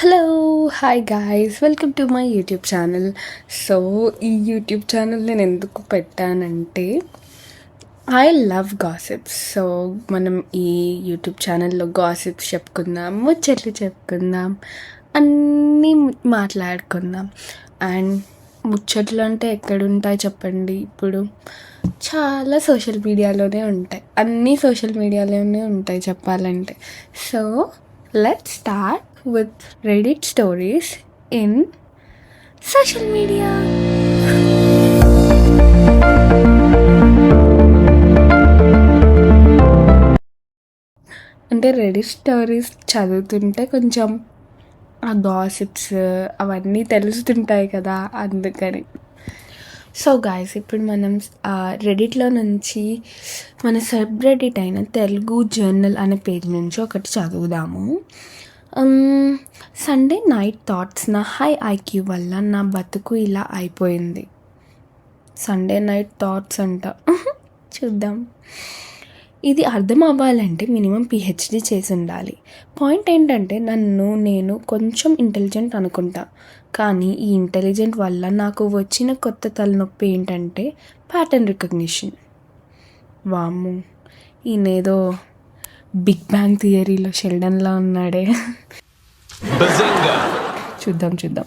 Hello hi guys, welcome to my YouTube channel. So ఈ YouTube channel నేను ఎందుకు పెట్టానంటే I love gossips. So మనం ఈ యూట్యూబ్ ఛానల్లో గాసిప్స్ చెప్పుకుందాం, ముచ్చట్లు చెప్పుకుందాం, అన్నీ మాట్లాడుకుందాం. అండ్ ముచ్చట్లు అంటే ఎక్కడుంటాయి చెప్పండి? ఇప్పుడు చాలా సోషల్ మీడియాలోనే ఉంటాయి, అన్నీ సోషల్ మీడియాలోనే ఉంటాయి చెప్పాలంటే. So let's start with Reddit stories in social media. అంటే రెడిట్ స్టోరీస్ చదువుతుంటే కొంచెం ఆ గాసిప్స్ అవన్నీ తెలుస్తుంటాయి కదా, అందుకని. సో గాయస్, ఇప్పుడు మనం రెడిట్లో నుంచి మన సబ్ రెడిట్ అయిన తెలుగు జర్నల్ అనే పేజ్ నుంచి ఒకటి చదువుదాము. సండే నైట్ థాట్స్, నా హై ఐక్యూ వల్ల నా బతుకు ఇలా అయిపోయింది. సండే నైట్ థాట్స్ అంట. చూద్దాం. ఇది అర్థం అవ్వాలంటే మినిమం పిహెచ్డి చేసి ఉండాలి. పాయింట్ ఏంటంటే, నేను కొంచెం ఇంటెలిజెంట్ అనుకుంటా, కానీ ఈ ఇంటెలిజెంట్ వల్ల నాకు వచ్చిన కొత్త తలనొప్పి ఏంటంటే ప్యాటర్న్ రికగ్నిషన్. వామ్ము, ఈయనేదో బిగ్ బ్యాంగ్ థియరీలో షెల్డన్లా ఉన్నాడే. చూద్దాం.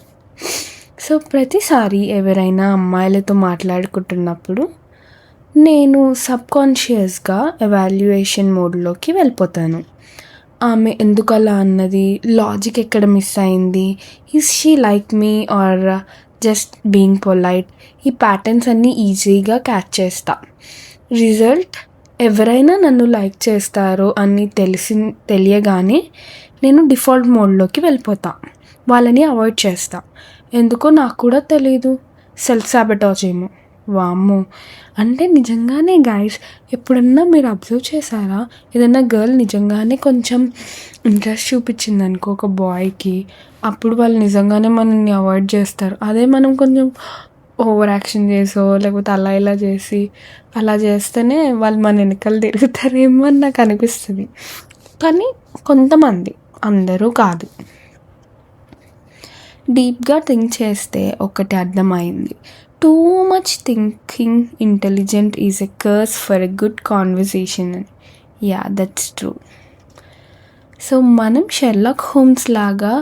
సో ప్రతిసారి ఎవరైనా అమ్మాయిలతో మాట్లాడుకుంటున్నప్పుడు నేను సబ్కాన్షియస్గా ఎవాల్యుయేషన్ మోడ్లోకి వెళ్ళిపోతాను. ఆమె ఎందుకు అలా అన్నది, లాజిక్ ఎక్కడ మిస్ అయింది, is she like me or just being polite, ఈ ప్యాటర్న్స్ అన్నీ ఈజీగా క్యాచ్ చేస్తా. రిజల్ట్, ఎవరైనా నన్ను లైక్ చేస్తారో అని తెలియగానే నేను డిఫాల్ట్ మోడ్లోకి వెళ్ళిపోతా, వాళ్ళని అవాయిడ్ చేస్తా. ఎందుకో నాకు కూడా తెలీదు, సెల్ఫ్ సాబటాజ్ ఏమో. వామ్మో, అంటే నిజంగానే గాయస్, ఎప్పుడన్నా మీరు అబ్జర్వ్ చేశారా? ఏదన్నా గర్ల్ నిజంగానే కొంచెం ఇంట్రెస్ట్ చూపించింది అనుకో ఒక బాయ్కి, అప్పుడు వాళ్ళు నిజంగానే మనల్ని అవాయిడ్ చేస్తారు. అదే మనం కొంచెం ఓవర్ యాక్షన్ చేసో లేకపోతే అలా ఇలా చేసి అలా చేస్తేనే వాళ్ళు మన వెనకాల తిరుగుతారేమో అని నాకు అనిపిస్తుంది. కానీ కొంతమంది, అందరూ కాదు. డీప్గా థింక్ చేస్తే ఒకటి అర్థమైంది, too much thinking intelligent is a curse for a good conversation అని. Yeah, that's true. సో మనం షెర్లాక్ హోమ్స్ లాగా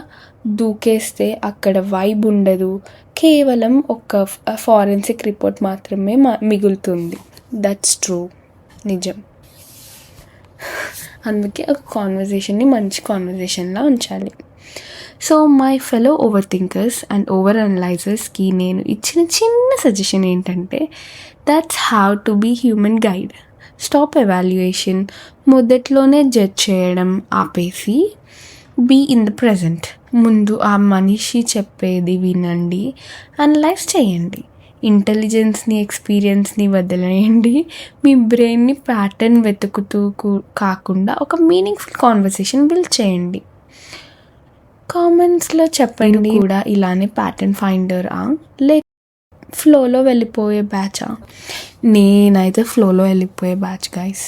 దూకేస్తే అక్కడ వైబ్ ఉండదు, కేవలం ఒక ఫారెన్సిక్ రిపోర్ట్ మాత్రమే మిగులుతుంది. దట్స్ ట్రూ, నిజం. అందుకే ఒక కాన్వర్జేషన్ని మంచి కాన్వర్జేషన్లా ఉంచాలి. So my fellow over thinkers and over అనలైజర్స్కి నేను ఇచ్చిన చిన్న సజెషన్ ఏంటంటే, that's how to be human guide. Stop evaluation, మొదట్లోనే జడ్జ్ చేయడం ఆపేసి బీ ఇన్ ద ప్రజెంట్. ముందు ఆ మనిషి చెప్పేది వినండి, అనలైజ్ చేయండి. ఇంటెలిజెన్స్ని, ఎక్స్పీరియన్స్ని వదిలేయండి. మీ బ్రెయిన్ని ప్యాటర్న్ వెతుకుతూ కాకుండా ఒక మీనింగ్ఫుల్ కాన్వర్సేషన్ బిల్డ్ చేయండి. కామెంట్స్లో చెప్పండి కూడా ఇలానే ప్యాటర్న్ ఫైండరా లేక ఫ్లోలో వెళ్ళిపోయే బ్యాచా? నేనైతే ఫ్లోలో వెళ్ళిపోయే బ్యాచ్ గైస్.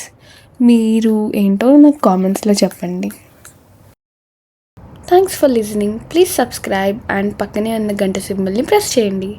మీరు ఏంటో నాకు కామెంట్స్లో చెప్పండి. Thanks for listening. Please subscribe and పక్కనే ఉన్న గంట సింబల్ని ప్రెస్ చేయండి.